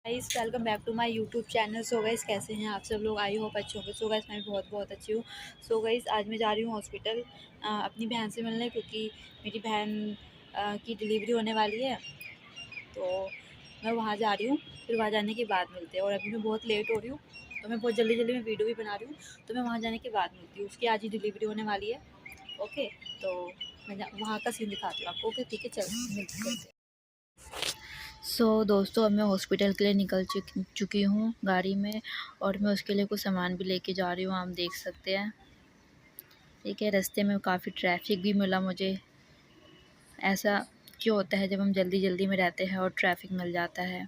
Guys welcome back to my YouTube channel. So guys कैसे हैं आप सब लोग? आई होप अच्छे होंगे। सो गाइस मैं बहुत बहुत अच्छी हूँ। सो गाइस आज मैं जा रही हूँ हॉस्पिटल अपनी बहन से मिलने, क्योंकि मेरी बहन की डिलीवरी होने वाली है। तो मैं वहाँ जा रही हूँ, फिर वहाँ जाने के बाद मिलते हैं। और अभी मैं बहुत लेट हो रही हूँ, तो मैं बहुत जल्दी जल्दी में वीडियो भी बना रही हूँ। तो मैं वहाँ जाने के बाद मिलती हूँ, उसकी आज ही डिलीवरी होने वाली है। ओके, तो मैं वहाँ का सीन दिखाती हूँ आपको। ओके ठीक है, चल मिलते हैं। दोस्तों अब मैं हॉस्पिटल के लिए निकल चुकी हूँ गाड़ी में, और मैं उसके लिए कुछ सामान भी लेके जा रही हूँ, आप देख सकते हैं। ठीक है, रास्ते में काफ़ी ट्रैफिक भी मिला मुझे। ऐसा क्यों होता है जब हम जल्दी जल्दी में रहते हैं और ट्रैफिक मिल जाता है?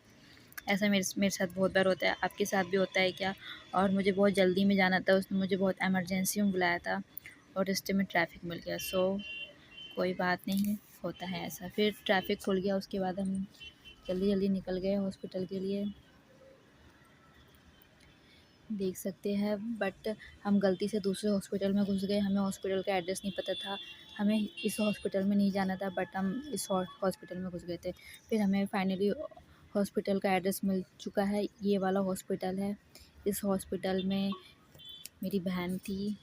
ऐसा मेरे साथ बहुत बार होता है। आपके साथ भी होता है क्या? और मुझे बहुत जल्दी में जाना था, उसने मुझे बहुत एमरजेंसी में बुलाया था और रास्ते में ट्रैफिक मिल गया। कोई बात नहीं, होता है ऐसा। फिर ट्रैफिक खुल गया, उसके बाद हम जल्दी जल्दी निकल गए हॉस्पिटल के लिए, देख सकते हैं। बट हम गलती से दूसरे हॉस्पिटल में घुस गए। हमें हॉस्पिटल का एड्रेस नहीं पता था, हमें इस हॉस्पिटल में नहीं जाना था, बट हम इस हॉस्पिटल में घुस गए थे। फिर हमें फाइनली हॉस्पिटल का एड्रेस मिल चुका है, ये वाला हॉस्पिटल है। इस हॉस्पिटल में मेरी बहन थी।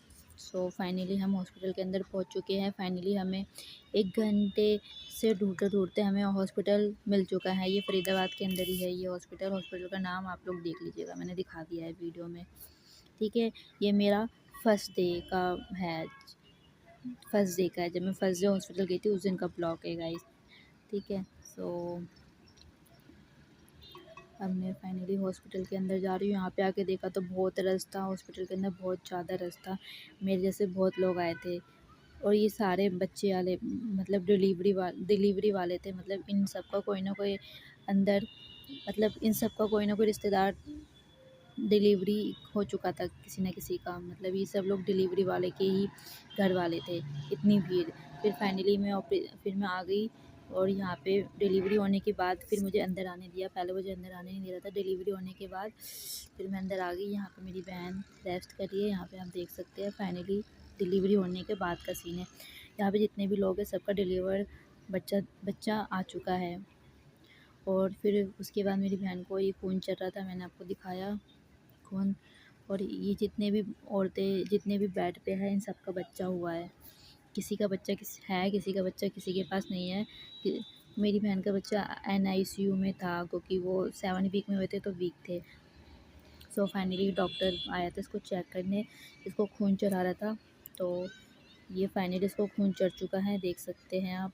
फाइनली हम हॉस्पिटल के अंदर पहुंच चुके हैं। फाइनली हमें 1 घंटे से ढूँढते ढूँढते हमें हॉस्पिटल मिल चुका है। ये फरीदाबाद के अंदर ही है ये हॉस्पिटल। हॉस्पिटल का नाम आप लोग देख लीजिएगा, मैंने दिखा दिया है वीडियो में। ठीक है, ये मेरा फर्स्ट डे का है। फर्स्ट डे का है, जब मैं फर्स्ट डे हॉस्पिटल गई थी उस दिन का ब्लॉग है गाइस। ठीक है, अब मैं फाइनली हॉस्पिटल के अंदर जा रही हूँ। यहाँ पे आके देखा तो बहुत रश था हॉस्पिटल के अंदर, बहुत ज़्यादा रश था। मेरे जैसे बहुत लोग आए थे, और ये सारे बच्चे वाले, मतलब डिलीवरी वाले थे। मतलब इन सबका कोई ना कोई अंदर, मतलब इन सबका कोई ना कोई रिश्तेदार डिलीवरी हो चुका था किसी न किसी का। मतलब ये सब लोग डिलीवरी वाले के ही घर वाले थे, इतनी भीड़। फिर फाइनली फिर मैं आ गई, और यहाँ पे डिलीवरी होने के बाद फिर मुझे अंदर आने दिया। पहले मुझे अंदर आने नहीं दे रहा था, डिलीवरी होने के बाद फिर मैं अंदर आ गई। यहाँ पे मेरी बहन रेस्ट कर रही है, यहाँ पे आप देख सकते हैं। फाइनली डिलीवरी होने के बाद का सीन है। यहाँ पे जितने भी लोग हैं सबका डिलीवर बच्चा आ चुका है। और फिर उसके बाद मेरी बहन को ये खून चल रहा था, मैंने आपको दिखाया खून। और ये जितने भी औरतें जितने भी बेड पे हैं, इन सब का बच्चा हुआ है। किसी का बच्चा किसी का बच्चा किसी के पास नहीं है। मेरी बहन का बच्चा NICU में था, क्योंकि वो 7 वीक में हुए थे तो वीक थे। फाइनली डॉक्टर आया था इसको चेक करने, इसको खून चढ़ा रहा था। तो ये फाइनली इसको खून चढ़ चुका है, देख सकते हैं आप।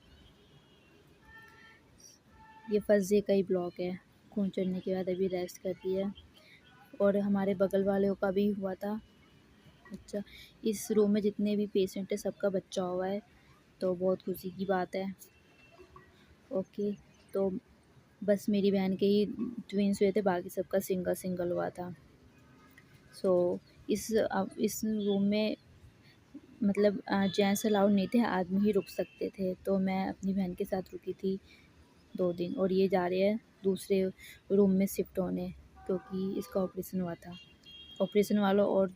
ये फर्स्ट डे का ही ब्लॉग है। खून चढ़ने के बाद अभी रेस्ट कर रही है। और हमारे बगल वालों का भी हुआ था बच्चा। इस रूम में जितने भी पेशेंट है सबका बच्चा हुआ है, तो बहुत खुशी की बात है। ओके, तो बस मेरी बहन के ही ट्विंस हुए थे, बाकी सबका सिंगल सिंगल हुआ था। इस रूम में मतलब जेंट्स अलाउड नहीं थे, आदमी ही रुक सकते थे। तो मैं अपनी बहन के साथ रुकी थी 2 दिन, और ये जा रहे हैं दूसरे रूम में शिफ्ट होने, क्योंकि इसका ऑपरेशन हुआ था। ऑपरेशन वालों और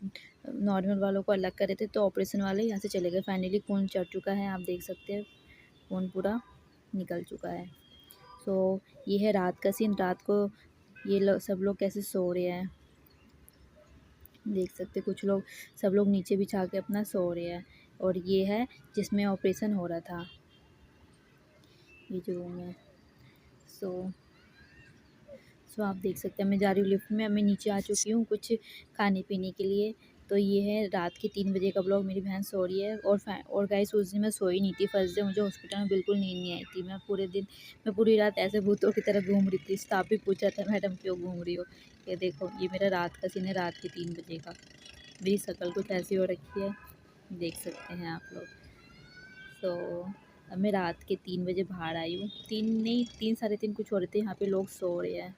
नॉर्मल वालों को अलग करे थे, तो ऑपरेशन वाले यहाँ से चले गए। फाइनली खून चढ़ चुका है, आप देख सकते हैं खून पूरा निकल चुका है। ये है रात का सीन। रात को ये सब लोग कैसे सो रहे हैं, देख सकते। कुछ लोग, सब लोग नीचे बिछा के अपना सो रहे हैं। और ये है जिसमें ऑपरेशन हो रहा था, ये जो रूम है। सो आप देख सकते हैं, मैं जा रही हूँ लिफ्ट में। अब मैं नीचे आ चुकी हूँ कुछ खाने पीने के लिए। तो ये है रात के 3 बजे का ब्लॉग। मेरी बहन सो रही है। और गाइस उस दिन मैं सोई नहीं थी। फर्स्ट डे मुझे हॉस्पिटल में बिल्कुल नींद नहीं आई थी। मैं पूरी रात ऐसे भूतों की तरह घूम रही थी। स्टाफ भी पूछा था, मैडम क्यों घूम रही हो? ये देखो, ये मेरा रात का सीन है, रात के 3 बजे का। मेरी शक्ल कुछ ऐसी हो रखी है, देख सकते हैं आप लोग। अब मैं रात के 3 बजे बाहर आई हूँ। 3 नहीं, 3 साढ़े 3 कुछ हो रहे थे। यहाँ पे लोग सो रहे हैं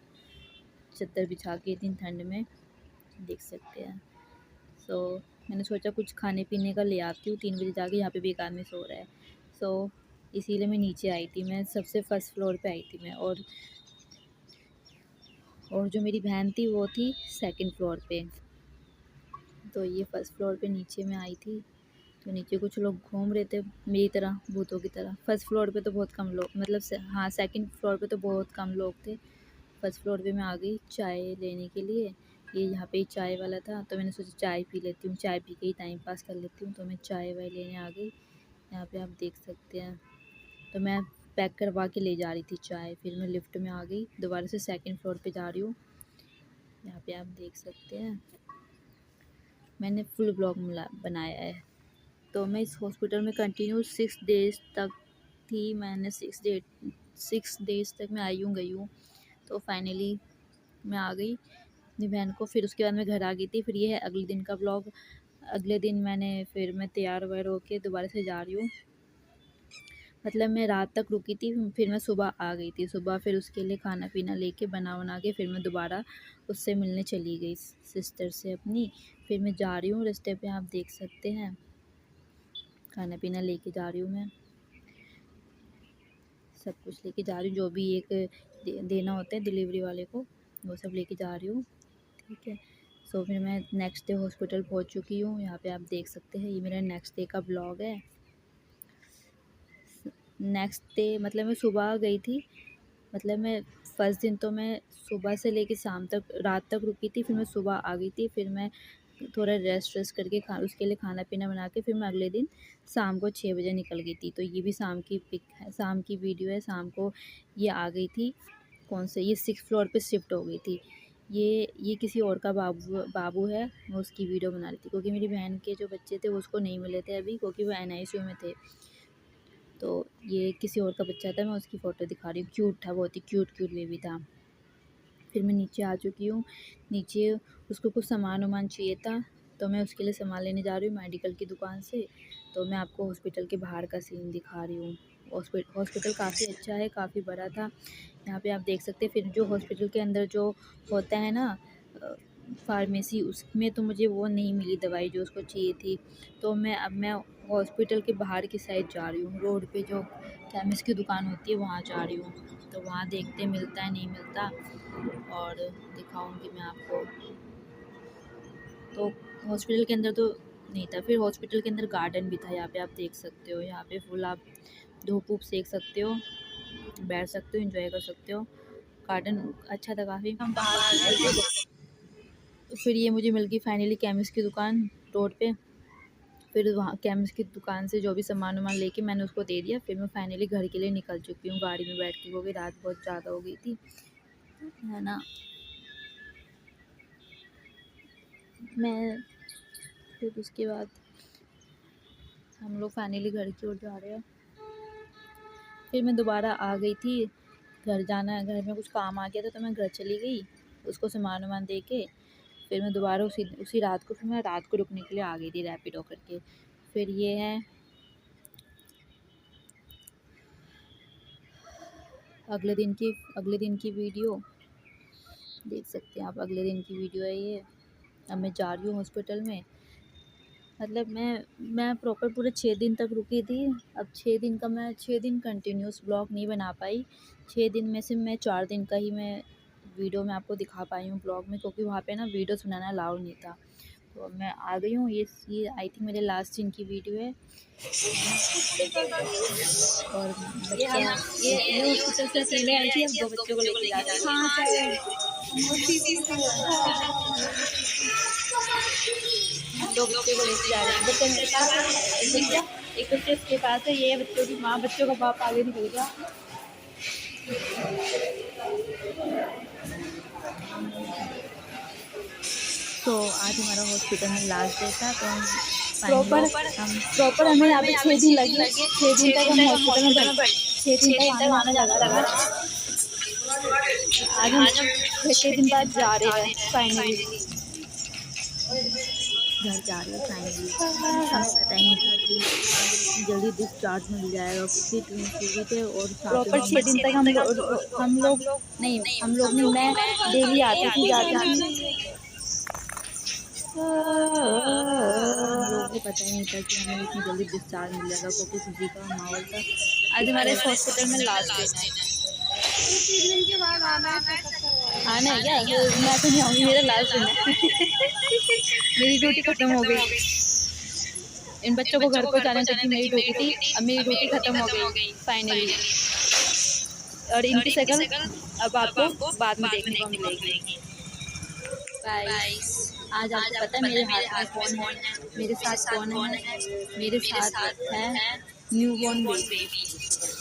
चद्दर बिछा के इतनी ठंड में, देख सकते हैं। मैंने सोचा कुछ खाने पीने का ले आती हूँ। 3 बजे जाके, यहाँ पे भी एक आदमी सो रहा है। इसीलिए मैं नीचे आई थी। मैं सबसे फर्स्ट फ्लोर पे आई थी मैं, और जो मेरी बहन थी वो थी सेकंड फ्लोर पे। तो ये फर्स्ट फ्लोर पे नीचे में आई थी। तो नीचे कुछ लोग घूम रहे थे मेरी तरह, भूतों की तरह। फर्स्ट फ्लोर पे तो बहुत कम लोग, मतलब हाँ, सेकंड फ्लोर पे तो बहुत कम लोग थे। फर्स्ट फ्लोर पे मैं आ गई चाय लेने के लिए। ये यहाँ पे चाय वाला था, तो मैंने सोचा चाय पी लेती हूँ, चाय पी के ही टाइम पास कर लेती हूँ। तो मैं चाय वाय लेने आ गई। यहाँ पे आप देख सकते हैं, तो मैं पैक करवा के ले जा रही थी चाय। फिर मैं लिफ्ट में आ गई, दोबारा से सेकंड फ्लोर पे जा रही हूँ। यहाँ पे आप देख सकते हैं, मैंने फुल ब्लॉग बनाया है। तो मैं इस हॉस्पिटल में कंटिन्यू 6 डेज़ तक थी। मैंने 6 डेज़ तक मैं आई हूँ गई हूँ। तो फाइनली मैं आ गई अपनी बहन को। फिर उसके बाद मैं घर आ गई थी। फिर ये है अगले दिन का ब्लॉग। अगले दिन मैं तैयार वैयार होके दोबारा से जा रही हूँ। मतलब मैं रात तक रुकी थी, फिर मैं सुबह आ गई थी। सुबह फिर उसके लिए खाना पीना लेके बना के फिर मैं दोबारा उससे मिलने चली गई, सिस्टर से अपनी। फिर मैं जा रही हूँ, रास्ते पे आप देख सकते हैं खाना पीना लेके जा रही हूँ मैं। सब कुछ लेके जा रही हूँ, जो भी एक देना होता है डिलीवरी वाले को, वो सब लेके जा रही हूँ। ठीक है। सो फिर मैं नेक्स्ट डे हॉस्पिटल पहुँच चुकी हूँ। यहाँ पे आप देख सकते हैं, ये मेरा नेक्स्ट डे का ब्लॉग है। नेक्स्ट डे मतलब मैं सुबह गई थी। मतलब मैं फर्स्ट दिन तो मैं सुबह से लेके शाम तक रात तक रुकी थी। फिर मैं सुबह आ गई थी। फिर मैं थोड़ा रेस्ट करके उसके लिए खाना पीना बना के फिर मैं अगले दिन शाम को 6 बजे निकल गई थी। तो ये भी शाम की पिक है, शाम की वीडियो है। शाम को ये आ गई थी, कौन से, ये 6 फ्लोर पे शिफ्ट हो गई थी। ये किसी और का बाबू है, मैं उसकी वीडियो बना रही थी क्योंकि मेरी बहन के जो बच्चे थे वो उसको नहीं मिले थे अभी, क्योंकि वो NICU में थे। तो ये किसी और का बच्चा था, मैं उसकी फ़ोटो दिखा रही हूँ। क्यूट था, बहुत ही क्यूट बेबी था। फिर मैं नीचे आ चुकी हूँ। नीचे उसको कुछ सामान वामान चाहिए था, तो मैं उसके लिए सामान लेने जा रही हूँ मेडिकल की दुकान से। तो मैं आपको हॉस्पिटल के बाहर का सीन दिखा रही हूँ। हॉस्पिटल काफ़ी अच्छा है, काफ़ी बड़ा था। यहाँ पे आप देख सकते हैं। फिर जो हॉस्पिटल के अंदर जो होता है ना फार्मेसी, उसमें तो मुझे वो नहीं मिली दवाई जो उसको चाहिए थी। तो मैं हॉस्पिटल के बाहर की साइड जा रही हूँ, रोड पे जो केमिस्ट की दुकान होती है वहाँ जा रही हूँ। तो वहाँ देखते मिलता है नहीं मिलता, और दिखाऊंगी मैं आपको। तो हॉस्पिटल के अंदर तो नहीं था। फिर हॉस्पिटल के अंदर गार्डन भी था, यहाँ पे आप देख सकते हो। यहाँ पे फुल आप धूप सेक सकते हो, बैठ सकते हो, एंजॉय कर सकते हो। गार्डन अच्छा था काफ़ी। हम बाहर फिर ये मुझे मिल गई फाइनली केमिस्ट की दुकान रोड पे। फिर वहाँ केमिस्ट की दुकान से जो भी सामान वामान लेके मैंने उसको दे दिया। फिर मैं फाइनली घर के लिए निकल चुकी हूँ गाड़ी में बैठ के, क्योंकि रात बहुत ज़्यादा हो गई थी, है ना। मैं फिर उसके बाद हम लोग फाइनली घर की ओर जा रहे हैं। फिर मैं दोबारा आ गई थी, घर जाना है, घर में कुछ काम आ गया था तो मैं घर चली गई उसको सामान वामान दे के। फिर मैं दोबारा उसी रात को फिर मैं रात को रुकने के लिए आ गई थी रैपिडो करके। फिर ये है अगले दिन की वीडियो, देख सकते हैं आप। अगले दिन की वीडियो है ये। अब मैं जा रही हूँ हॉस्पिटल में। मतलब मैं प्रॉपर पूरे 6 दिन तक रुकी थी। अब 6 दिन कंटिन्यूस ब्लॉग नहीं बना पाई। 6 दिन में से मैं 4 दिन का ही मैं वीडियो में आपको दिखा पाई हूँ ब्लॉग में, क्योंकि वहाँ पे ना वीडियोस बनाना अलाउड नहीं था। तो अब मैं आ गई हूँ। ये आई थिंक मेरे लास्ट दिन की वीडियो है। और बच्चा ये हॉस्पिटल से अकेले आई थी, अब 2 बच्चों को लेके जा रही हूँ। हाँ सर, 2 बच्चों को लेके जा रही हूँ। बच्चा मेरे पास है, एक बच्चा इसके पास है। ये बच्चों की माँ, बच्चों का बाप आगे निकल गया। तो आज हमारा हॉस्पिटल में लास्ट डे था। तो प्रॉपर हमें यहाँ पे 6 दिन लगे। 6 दिन तक हम हॉस्पिटल में 6 दिन तक आने जाने लगा। आज हम 6 दिन बाद जा रहे हैं फाइनली, घर जा रहे हैं फाइनली। हमें पता ही नहीं था कि जल्दी डिस्चार्ज मिल जाएगा, क्योंकि ट्विन थे। और प्रॉपर 6 दिन तक हम लोग नहीं, मैं डेली आती थी जाती थी। हम लोगों को पता ही नहीं था कि हमें इतनी जल्दी डिस्चार्ज मिल जाएगा, क्योंकि खुशी का माहौल था। आज हमारे हॉस्पिटल में लास्ट दिन है। आना है क्या? मैं तो नहीं आऊँगी, मेरा लास्ट दिन है। मेरी ड्यूटी खत्म हो गई। इन बच्चों को घर पहुँचाने तक की मेरी ड्यूटी थी। अब मेरी ड्यूटी खत्म हो गई फाइनली। और इनकी शक्ल अब आपको बाद में देखने को मिलेगी। गाइस, आज आपको पता है मेरे हाथ में कौन है, मेरे साथ कौन है? मेरे साथ है न्यूबॉर्न बेबी।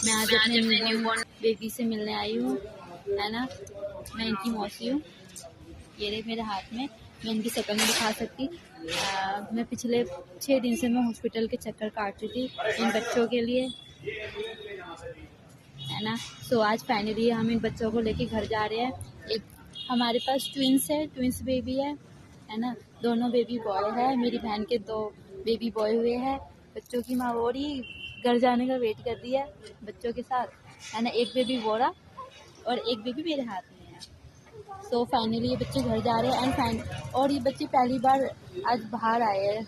मैं आज अपने न्यूबॉर्न बेबी से मिलने आई हूँ, है ना। मैं इनकी मौसी हूँ। ये रहे मेरे हाथ में, मैं इनकी शक्ल नहीं दिखा सकती। मैं पिछले 6 दिन से मैं हॉस्पिटल के चक्कर काट रही थी इन बच्चों के लिए, है ना। सो आज फाइनली हम इन बच्चों को लेके घर जा रहे हैं। एक हमारे पास ट्विंस है, ट्विंस बेबी है ना। दोनों बेबी बॉय है। मेरी बहन के 2 बेबी बॉय हुए हैं। बच्चों की माँ और ही घर जाने का वेट कर रही है बच्चों के साथ, है ना। एक बेबी बोरा और एक बेबी मेरे हाथ में है। सो फाइनली ये बच्चे घर जा रहे हैं और ये बच्चे पहली बार आज बाहर आए हैं।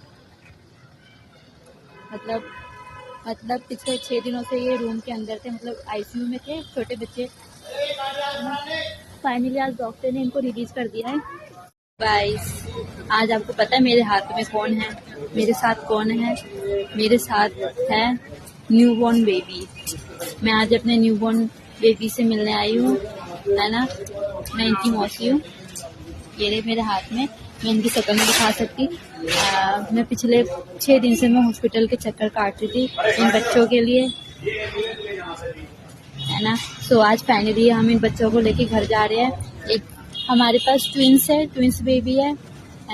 मतलब पिछले 6 दिनों से ये रूम के अंदर थे, मतलब आईसीयू में थे छोटे बच्चे। फाइनली आज डॉक्टर ने इनको रिलीज कर दिया है। गाइस, आज आपको पता है मेरे हाथ में कौन है, मेरे साथ कौन है? मेरे साथ है न्यूबॉर्न बेबी। मैं आज अपने न्यूबॉर्न बेबी से मिलने आई हूँ, है ना। मैं इनकी मौसी हूँ। ये रहे मेरे हाथ में, मैं इनकी शक्ल नहीं दिखा सकती। मैं पिछले 6 दिन से मैं हॉस्पिटल के चक्कर काट रही थी इन बच्चों के लिए, है ना। सो आज फाइनली हम इन बच्चों को लेके घर जा रहे हैं। एक हमारे पास ट्विंस है, ट्विंस बेबी है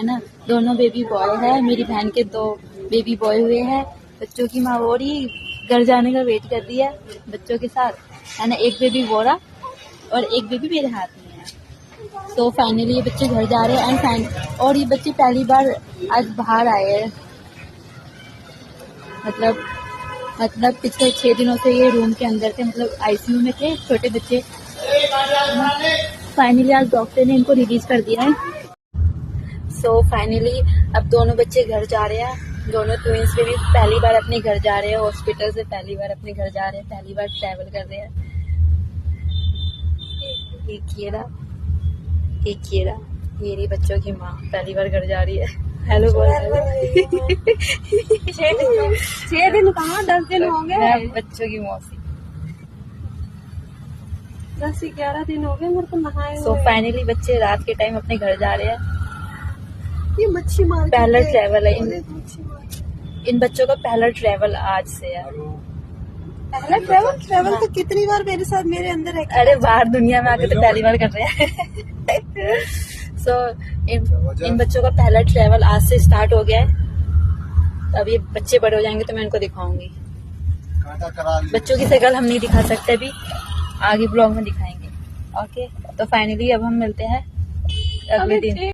ना। दोनों बेबी बॉय है। मेरी बहन के 2 बेबी बॉय हुए हैं। बच्चों की माँ और ही घर जाने का वेट कर रही है बच्चों के साथ, है ना। एक बेबी बोरा और एक बेबी मेरे हाथ में है। तो फाइनली ये बच्चे घर जा रहे हैं और ये बच्चे पहली बार आज बाहर आए हैं। मतलब पिछले 6 दिनों से ये रूम के अंदर थे, मतलब आईसीयू में थे छोटे बच्चे। फाइनली आज डॉक्टर ने इनको रिलीज कर दिया है। सो फाइनली अब दोनों बच्चे घर जा रहे हैं। दोनों ट्विंस भी पहली बार अपने घर जा रहे हैं, हॉस्पिटल से पहली बार अपने घर जा रहे हैं, पहली बार ट्रैवल कर रहे हैं। एक ये रही बच्चों की माँ, पहली बार घर जा रही है। हेलो बोल। 6 दिन कहाँ 10 दिन हो गए। बच्चों की मौसी। 10-11 दिन हो गए मेरे को नहाए हुए। सो फाइनली बच्चे रात के टाइम अपने घर जा रहे हैं। ये मच्छी मार पहला ट्रैवल है इन बच्चों का, पहला ट्रैवल आज से है। पहला ट्रैवल तो कितनी बार मेरे साथ मेरे अंदर है। अरे बाहर दुनिया में आके तो पहली बार कर रहे हैं। सो इन बच्चों का पहला ट्रैवल आज से स्टार्ट हो गया है। अब ये बच्चे बड़े हो जाएंगे तो मैं इनको दिखाऊंगी। बच्चों की शक्ल हम नहीं दिखा सकते, अभी आगे ब्लॉग में दिखाएंगे। ओके, तो फाइनली अब हम मिलते हैं अगले दिन।